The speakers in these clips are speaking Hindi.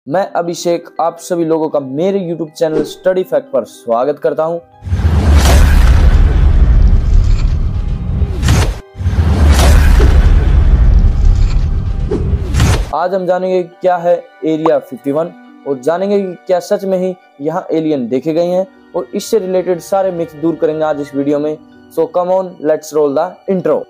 मैं अभिषेक आप सभी लोगों का मेरे YouTube चैनल स्टडी फैक्ट पर स्वागत करता हूं। आज हम जानेंगे क्या है एरिया 51 और जानेंगे कि क्या सच में ही यहाँ एलियन देखे गए हैं और इससे रिलेटेड सारे मिथ दूर करेंगे आज इस वीडियो में। So come on, let's roll the intro.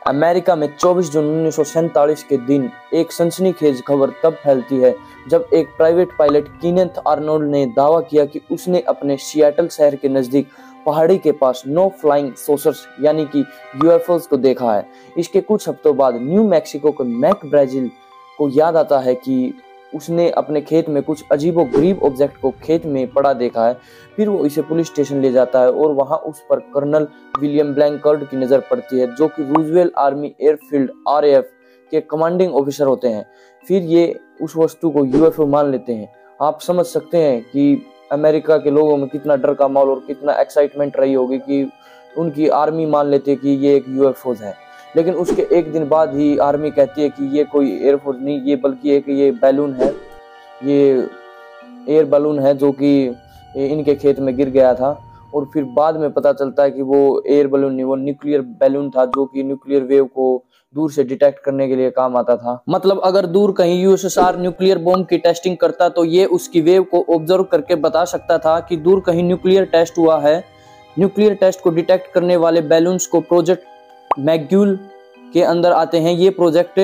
America में 24 जून 1947 के दिन एक सनसनीखेज खबर तब फैलती है जब एक प्राइवेट पायलट कीनेथ आर्नोल्ड ने दावा किया कि उसने अपने सिएटल शहर के नजदीक पहाड़ी के पास नो फ्लाइंग सॉसर्स यानी कि यूएफओस को देखा है। इसके कुछ हफ्तों बाद न्यू मैक्सिको के मैक ब्राजील को याद आता है कि उसने अपने खेत में कुछ अजीबोगरीब ऑब्जेक्ट को खेत में पड़ा देखा है। फिर वो इसे पुलिस स्टेशन ले जाता है और वहां उस पर कर्नल विलियम ब्लैंकर्ड की नजर पड़ती है, जो कि रूजवेल्ट आर्मी एयरफील्ड RAF के कमांडिंग ऑफिसर होते हैं। फिर ये उस वस्तु को यूएफओ मान लेते हैं। आप समझ सकते हैं कि अमेरिका के लोगों में कितना डर का माहौल और कितना एक्साइटमेंट रही होगी कि उनकी आर्मी मान लेती है कि ये एक यूएफओ है। लेकिन उसके एक दिन बाद ही आर्मी कहती है कि ये कोई एयरफोर्स नहीं, ये बल्कि एक ये बैलून है, ये एयर बैलून है जो कि इनके खेत में गिर गया था। और फिर बाद में पता चलता है कि वो एयर बैलून नहीं, वो न्यूक्लियर बैलून था जो कि न्यूक्लियर वेव को दूर से डिटेक्ट करने के लिए काम आता था। मतलब अगर दूर कहीं USSR न्यूक्लियर बॉम्ब की टेस्टिंग करता तो ये उसकी वेव को ऑब्जर्व करके बता सकता था कि दूर कहीं न्यूक्लियर टेस्ट हुआ है। न्यूक्लियर टेस्ट को डिटेक्ट करने वाले बैलून्स को प्रोजेक्ट मैग्यूल के अंदर आते हैं। ये प्रोजेक्ट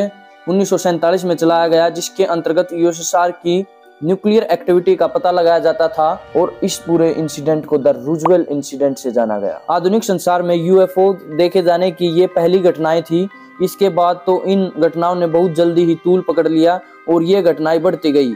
1947 में चलाया गया, जिसके अंतर्गत USSR की न्यूक्लियर एक्टिविटी का पता लगाया जाता था और इस पूरे इंसिडेंट को द रूजवेल्ट इंसिडेंट से जाना गया। आधुनिक संसार में UFO देखे जाने की ये पहली घटनाएं थी। इसके बाद तो इन घटनाओं ने बहुत जल्दी ही तूल पकड़ लिया और ये घटनाएं बढ़ती गई।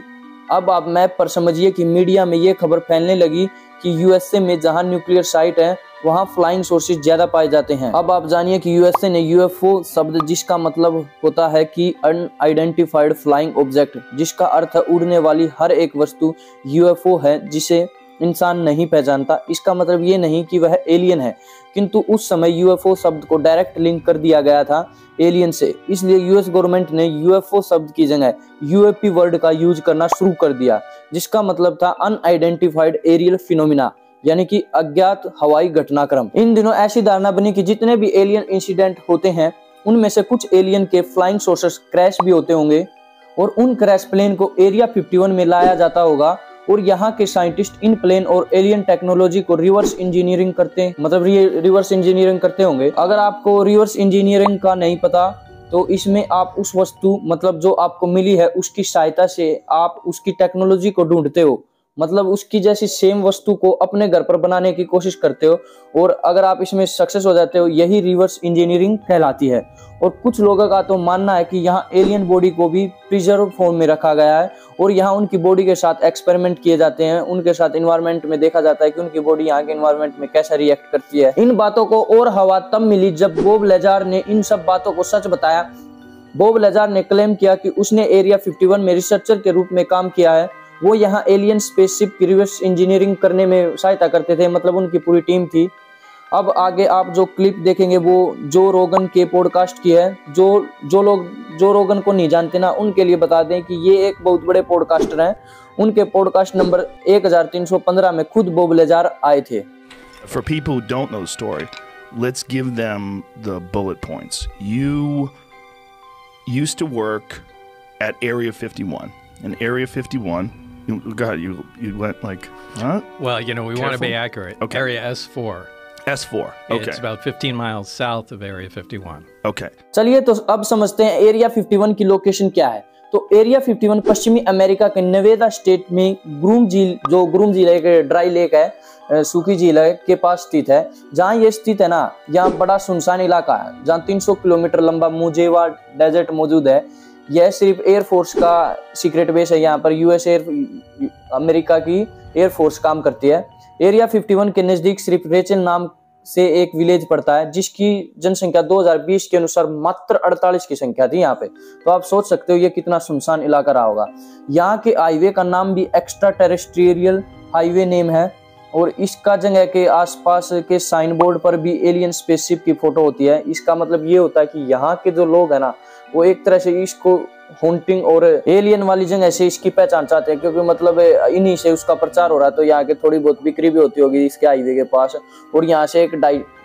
अब आप मैप पर समझिए कि मीडिया में ये खबर फैलने लगी कि USA में जहां न्यूक्लियर साइट है वहां फ्लाइंग सोर्सेज ज्यादा पाए जाते हैं। अब आप जानिए कि USA ने UFO शब्द, जिसका मतलब होता है कि अनआइडेंटिफाइड फ्लाइंग ऑब्जेक्ट, जिसका अर्थ है उड़ने वाली हर एक वस्तु UFO है जिसे इंसान नहीं पहचानता। इसका मतलब ये नहीं कि वह एलियन है, किंतु उस समय UFO शब्द को डायरेक्ट लिंक कर दिया गया था एलियन से। इसलिए US गवर्नमेंट ने UFO शब्द की जगह UAP वर्ड का यूज करना शुरू कर दिया, जिसका मतलब था अनआइडेंटिफाइड एरियल फिनोमिना, यानी कि अज्ञात हवाई घटनाक्रम। इन दिनों ऐसी धारणा बनी कि जितने भी एलियन इंसिडेंट होते हैं उनमें से कुछ एलियन के फ्लाइंग सॉसर्स क्रैश भी होते होंगे और उन क्रैश प्लेन को एरिया 51 में लाया जाता होगा और यहाँ के साइंटिस्ट इन प्लेन और एलियन टेक्नोलॉजी को रिवर्स इंजीनियरिंग करते हैं, मतलब रिवर्स इंजीनियरिंग करते होंगे। अगर आपको रिवर्स इंजीनियरिंग का नहीं पता तो इसमें आप उस वस्तु, मतलब जो आपको मिली है, उसकी सहायता से आप उसकी टेक्नोलॉजी को ढूंढते हो, मतलब उसकी जैसी सेम वस्तु को अपने घर पर बनाने की कोशिश करते हो और अगर आप इसमें सक्सेस हो जाते हो, यही रिवर्स इंजीनियरिंग कहलाती है। और कुछ लोगों का तो मानना है कि यहाँ एलियन बॉडी को भी प्रिजर्व फॉर्म में रखा गया है और यहाँ उनकी बॉडी के साथ एक्सपेरिमेंट किए जाते हैं, उनके साथ इन्वायरमेंट में देखा जाता है कि उनकी बॉडी यहाँ के इन्वायरमेंट में कैसा रिएक्ट करती है। इन बातों को और हवा तब मिली जब बॉब लेजार ने इन सब बातों को सच बताया। बॉब लेजार ने क्लेम किया कि उसने एरिया 51 में रिसर्चर के रूप में काम किया है। वो यहाँ एलियन स्पेसशिप की रिवर्स इंजीनियरिंग करने में सहायता करते थे, मतलब उनकी पूरी टीम थी। अब आगे आप जो क्लिप देखेंगे वो जो रोगन के पॉडकास्ट की है। जो लोग जो रोगन को नहीं जानते ना, उनके लिए बता दें कि ये एक बहुत बड़े पॉडकास्टर हैं। उनके पॉडकास्ट नंबर 1315 में खुद बॉब लेजार आए थे। For people who don't know the story, let's give them the bullet points. You used to work at Area 51. In Area 51, you went like, huh? Well, you know, we want to be accurate. Okay. Area S4. S4. Okay. It's about 15 miles south of Area 51. Okay. चलिए तो अब समझते हैं एरिया 51 की लोकेशन क्या है। तो एरिया 51 पश्चिमी अमेरिका के नेवादा स्टेट में ग्रूम झील, जो ग्रूम झील एक ड्राई लेक है, सूखी झील है, के पास स्थित है। जहाँ ये स्थित है ना, यहाँ बड़ा सुनसान इलाका है जहाँ 300 किलोमीटर लंबा मुजेवा डेजर्ट मौजूद है। यह सिर्फ एयरफोर्स का सीक्रेट बेस है। यहाँ पर अमेरिका की एयरफोर्स काम करती है। एरिया 51 के नजदीक सिर्फ रेचल नाम से एक विलेज पड़ता है, जिसकी जनसंख्या 2020 के अनुसार मात्र 48 की संख्या थी यहाँ पे। तो आप सोच सकते हो ये कितना सुनसान इलाका रहा होगा। यहाँ के हाईवे का नाम भी एक्स्ट्रा टेरेस्ट्रियल हाईवे नेम है। और इसका जगह के आसपास के साइन बोर्ड पर भी एलियन स्पेसशिप की फोटो होती है। इसका मतलब ये होता है कि यहाँ के जो लोग हैं ना, वो एक तरह से इसको हॉन्टिंग और एलियन वाली जगह से इसकी पहचान चाहते हैं, क्योंकि मतलब इन्हीं से उसका प्रचार हो रहा है। तो यहाँ के थोड़ी बहुत बिक्री भी होती होगी इसके हाईवे के पास। और यहाँ से एक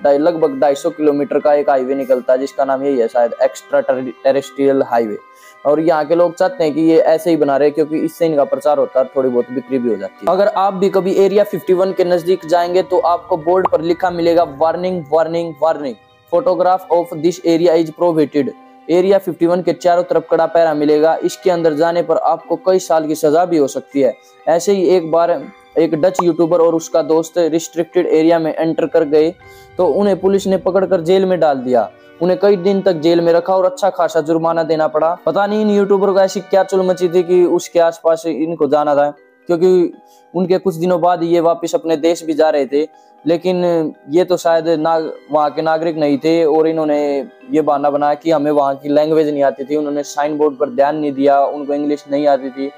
लगभग 250 किलोमीटर का एक हाईवे निकलता है, जिसका नाम यही है शायद, एक्स्ट्रा टेरेस्ट्रियल हाईवे। और यहाँ के लोग चाहते हैं कि ये ऐसे ही बना रहे, क्योंकि इससे इनका प्रचार होता है, थोड़ी बहुत बिक्री भी हो जाती है। अगर आप भी कभी एरिया 51 के नजदीक जाएंगे तो आपको बोर्ड पर लिखा मिलेगा, warning warning warning, photograph of this area is prohibited. Area 51 के चारों तरफ कड़ा पहरा मिलेगा, इसके अंदर जाने पर आपको कई साल की सजा भी हो सकती है। ऐसे ही एक बार एक डच यूट्यूबर और उसका दोस्त रिस्ट्रिक्टेड एरिया में एंटर कर गए तो उन्हें पुलिस ने पकड़कर जेल में डाल दिया। उन्हें कई दिन तक जेल में रखा और अच्छा खासा जुर्माना देना पड़ा। पता नहीं इन यूट्यूबर को ऐसी क्या चुल मची थी कि उसके आसपास इनको जाना था, क्योंकि उनके कुछ दिनों बाद ये वापस अपने देश भी जा रहे थे। लेकिन ये तो शायद वहाँ के नागरिक नहीं थे और इन्होंने ये बहाना बनाया कि हमें वहाँ की लैंग्वेज नहीं आती थी। उन्होंने साइन बोर्ड पर ध्यान नहीं दिया, उनको इंग्लिश नहीं आती थी,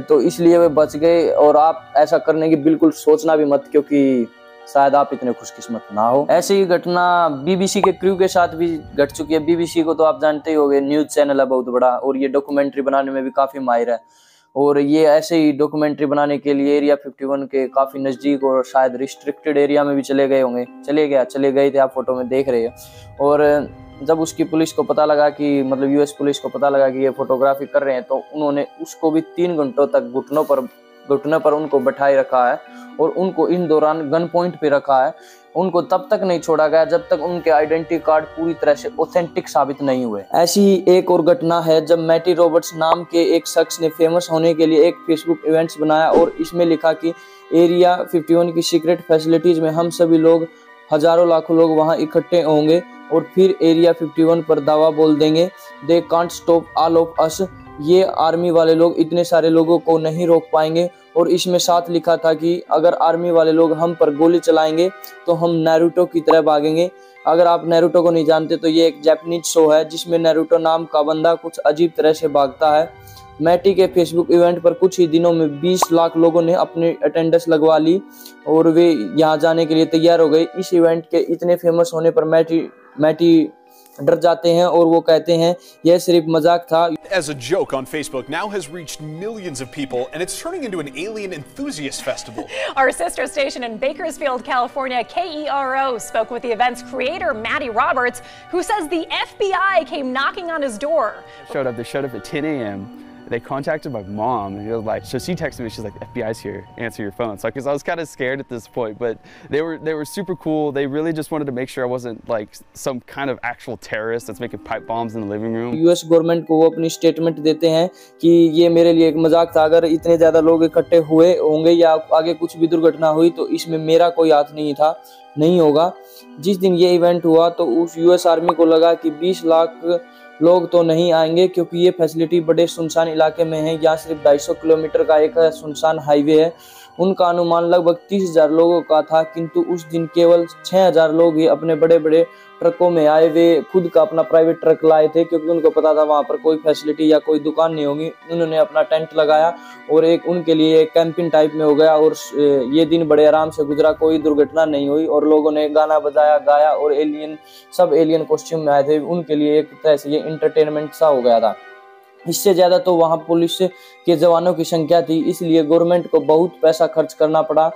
तो इसलिए वे बच गए। और आप ऐसा करने की बिल्कुल सोचना भी मत, क्योंकि शायद आप इतने खुशकिस्मत ना हो। ऐसी ही घटना बीबीसी के क्रू के साथ भी घट चुकी है। बीबीसी को तो आप जानते ही होंगे, न्यूज चैनल है बहुत बड़ा, और ये डॉक्यूमेंट्री बनाने में भी काफी माहिर है। और ये ऐसे ही डॉक्यूमेंट्री बनाने के लिए एरिया 51 के काफी नजदीक और शायद रिस्ट्रिक्टेड एरिया में भी चले गए होंगे। चले गए थे, आप फोटो में देख रहे हैं। और जब उसकी पुलिस को पता लगा कि मतलब यूएस पुलिस को पता लगा कि ये फोटोग्राफी कर रहे हैं, तो उन्होंने उसको भी 3 घंटों तक घुटनों पर उनको बैठाए रखा है और उनको इन दौरान गन पॉइंट पे रखा है। उनको तब तक नहीं छोड़ा गया जब तक उनके आइडेंटिटी कार्ड पूरी तरह से ऑथेंटिक साबित नहीं हुए। ऐसी ही एक और घटना है जब मैटी रॉबर्ट्स नाम के एक शख्स ने फेमस होने के लिए एक फेसबुक इवेंट्स बनाया और इसमें लिखा कि एरिया 51 की सीक्रेट फैसिलिटीज में हम सभी लोग, हजारों लाखों लोग वहां इकट्ठे होंगे और फिर एरिया 51 पर दावा बोल देंगे, they can't stop all of us. ये आर्मी वाले लोग इतने सारे लोगों को नहीं रोक पाएंगे। और इसमें साथ लिखा था कि अगर आर्मी वाले लोग हम पर गोली चलाएंगे तो हम नारुतो की तरह भागेंगे। अगर आप नारुतो को नहीं जानते तो ये एक जापानीज शो है जिसमें नारुतो नाम का बंदा कुछ अजीब तरह से भागता है। मैटी के फेसबुक इवेंट पर कुछ ही दिनों में 20 लाख लोगों ने अपनी अटेंडेंस लगवा ली और वे यहाँ जाने के लिए तैयार हो गए। इस इवेंट के इतने फेमस होने पर मैटी डर जाते हैं और वो कहते हैं यह सिर्फ मजाक था। As a joke on Facebook now has reached millions of people and it's turning into an alien enthusiast festival. Our sister station in Bakersfield, California, KERO, spoke with the event's creator, Matty Roberts, who says the FBI came knocking on his door. They showed up at 10 a.m. They contacted my mom and like, so she texted me, she's like, the FBI's here, answer your phone. So because I was kind of scared at this point, but they were super cool. They really just wanted to make sure I wasn't like some kind of actual terrorist that's making pipe bombs in the living room. US government को वो अपनी स्टेटमेंट देते हैं कि ये मेरे लिए एक मजाक था। अगर इतने ज्यादा लोग इकट्ठे हुए होंगे या आगे कुछ भी दुर्घटना हुई तो इसमें मेरा कोई हाथ नहीं होगा। जिस दिन ये इवेंट हुआ तो उस यूएस आर्मी को लगा कि 20 लाख लोग तो नहीं आएंगे, क्योंकि ये फैसिलिटी बड़े सुनसान इलाके में है। यहाँ सिर्फ 250 किलोमीटर का एक सुनसान हाईवे है। उनका अनुमान लगभग 30,000 लोगों का था, किंतु उस दिन केवल 6,000 लोग ही अपने बड़े बड़े ट्रकों में आए। वे खुद का अपना प्राइवेट ट्रक लाए थे, क्योंकि उनको पता था वहाँ पर कोई फैसिलिटी या कोई दुकान नहीं होगी। उन्होंने अपना टेंट लगाया और एक उनके लिए एक कैंपिंग टाइप में हो गया और ये दिन बड़े आराम से गुजरा, कोई दुर्घटना नहीं हुई। और लोगों ने गाना बजाया, गाया और सब एलियन कॉस्ट्यूम में आए थे। उनके लिए एक तरह से ये इंटरटेनमेंट सा हो गया था। इससे ज्यादा तो वहां पुलिस के जवानों की संख्या थी, इसलिए गवर्नमेंट को बहुत पैसा खर्च करना पड़ा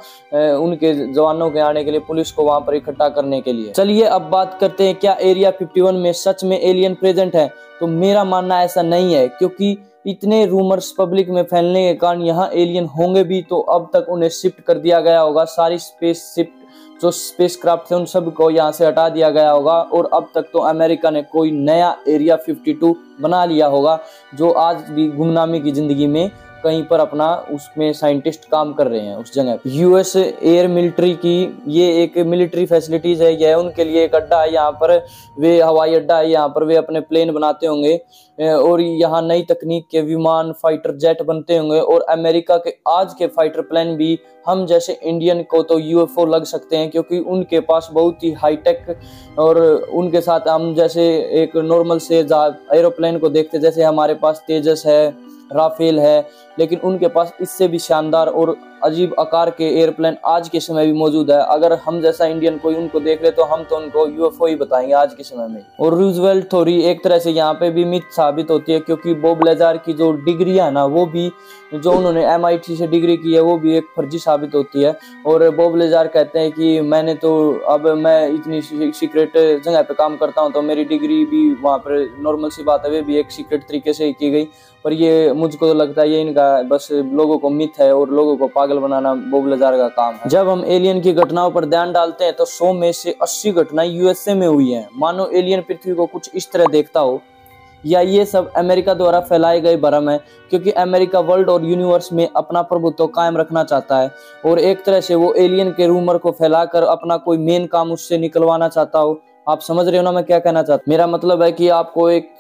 उनके जवानों के आने के लिए, पुलिस को वहां पर इकट्ठा करने के लिए। चलिए अब बात करते हैं, क्या एरिया 51 में सच में एलियन प्रेजेंट है? तो मेरा मानना ऐसा नहीं है, क्योंकि इतने रूमर्स पब्लिक में फैलने के कारण यहाँ एलियन होंगे भी तो अब तक उन्हें शिफ्ट कर दिया गया होगा। सारी स्पेसशिप जो स्पेसक्राफ्ट थे उन सब को यहाँ से हटा दिया गया होगा और अब तक तो अमेरिका ने कोई नया एरिया 52 बना लिया होगा, जो आज भी गुमनामी की जिंदगी में कहीं पर अपना उसमें साइंटिस्ट काम कर रहे हैं उस जगह। यूएस एयर मिलिट्री की ये एक मिलिट्री फैसिलिटीज है, यह उनके लिए एक अड्डा है। यहाँ पर वे हवाई अड्डा है, यहाँ पर वे अपने प्लेन बनाते होंगे और यहाँ नई तकनीक के विमान, फाइटर जेट बनते होंगे। और अमेरिका के आज के फाइटर प्लेन भी हम जैसे इंडियन को तो यूएफओ लग सकते हैं, क्योंकि उनके पास बहुत ही हाईटेक, और उनके साथ हम जैसे एक नॉर्मल से एरोप्लेन को देखते, जैसे हमारे पास तेजस है, राफेल है, लेकिन उनके पास इससे भी शानदार और अजीब आकार के एयरप्लेन आज के समय भी मौजूद है। अगर हम जैसा इंडियन कोई उनको देख ले तो हम तो उनको यूएफओ ही बताएंगे आज के समय में। और रूजवेल्ट थ्योरी एक तरह से यहाँ पे भी मिथ साबित होती है, क्योंकि बॉब लेजार की जो डिग्री है ना, वो भी जो उन्होंने MIT से डिग्री की है वो भी एक फर्जी साबित होती है। और बॉब लेजार कहते हैं कि मैंने तो अब मैं इतनी सीक्रेट जगह पे काम करता हूँ तो मेरी डिग्री भी वहाँ पर नॉर्मल सी बात है, वे भी एक सीक्रेट तरीके से की गई। पर ये मुझको तो लगता है ये इनका बस लोगों को मिथ है और लोगों को पागल बनाना बॉब लेजार का काम है। जब हम एलियन की घटनाओं पर ध्यान डालते हैं तो 100 में से 80 घटनाएं USA में हुई हैं। मानो एलियन पृथ्वी को कुछ इस तरह देखता हो, या ये सब अमेरिका द्वारा फैलाए गए भ्रम है, क्योंकि अमेरिका वर्ल्ड और यूनिवर्स में अपना प्रभुत्व कायम रखना चाहता है और एक तरह से वो एलियन के रूमर को फैलाकर अपना कोई मेन काम उससे निकलवाना चाहता हो। आप समझ रहे हो ना मैं क्या कहना चाहता हूँ? मेरा मतलब है कि आपको एक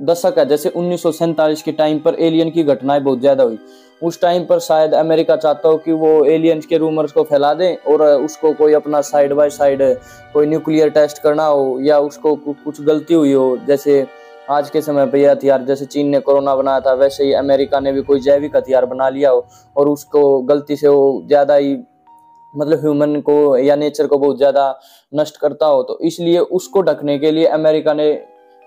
दशक है, जैसे 1947 के टाइम पर एलियन की घटनाएं बहुत ज्यादा हुई। उस टाइम पर शायद अमेरिका चाहता हो कि वो एलियंस के रूमर्स को फैला दे और उसको कोई अपना साइड बाय साइड कोई न्यूक्लियर टेस्ट करना हो, या उसको कुछ गलती हुई हो। जैसे आज के समय पे ये हथियार, जैसे चीन ने कोरोना बनाया था, वैसे ही अमेरिका ने भी कोई जैविक हथियार बना लिया हो और उसको गलती से वो ज्यादा ही मतलब ह्यूमन को या नेचर को बहुत ज्यादा नष्ट करता हो, तो इसलिए उसको ढकने के लिए अमेरिका ने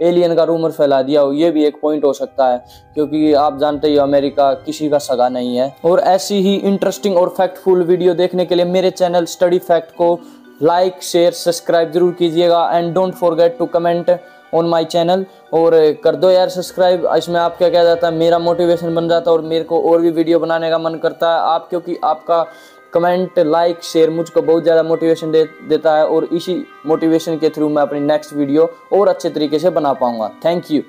एलियन का रूमर फैला दिया हो। ये भी एक पॉइंट हो सकता है, क्योंकि आप जानते ही अमेरिका किसी का सगा नहीं है। और ऐसी ही इंटरेस्टिंग और फैक्टफुल वीडियो देखने के लिए मेरे चैनल स्टडी फैक्ट को लाइक, शेयर, सब्सक्राइब जरूर कीजिएगा and don't forget to comment on my channel. और कर दो यार सब्सक्राइब, इसमें आपका क्या जाता है, मेरा मोटिवेशन बन जाता है और मेरे को और भी वीडियो बनाने का मन करता है। आप क्योंकि आपका कमेंट, लाइक, शेयर मुझको बहुत ज़्यादा मोटिवेशन देता है और इसी मोटिवेशन के थ्रू मैं अपनी नेक्स्ट वीडियो और अच्छे तरीके से बना पाऊंगा। Thank you.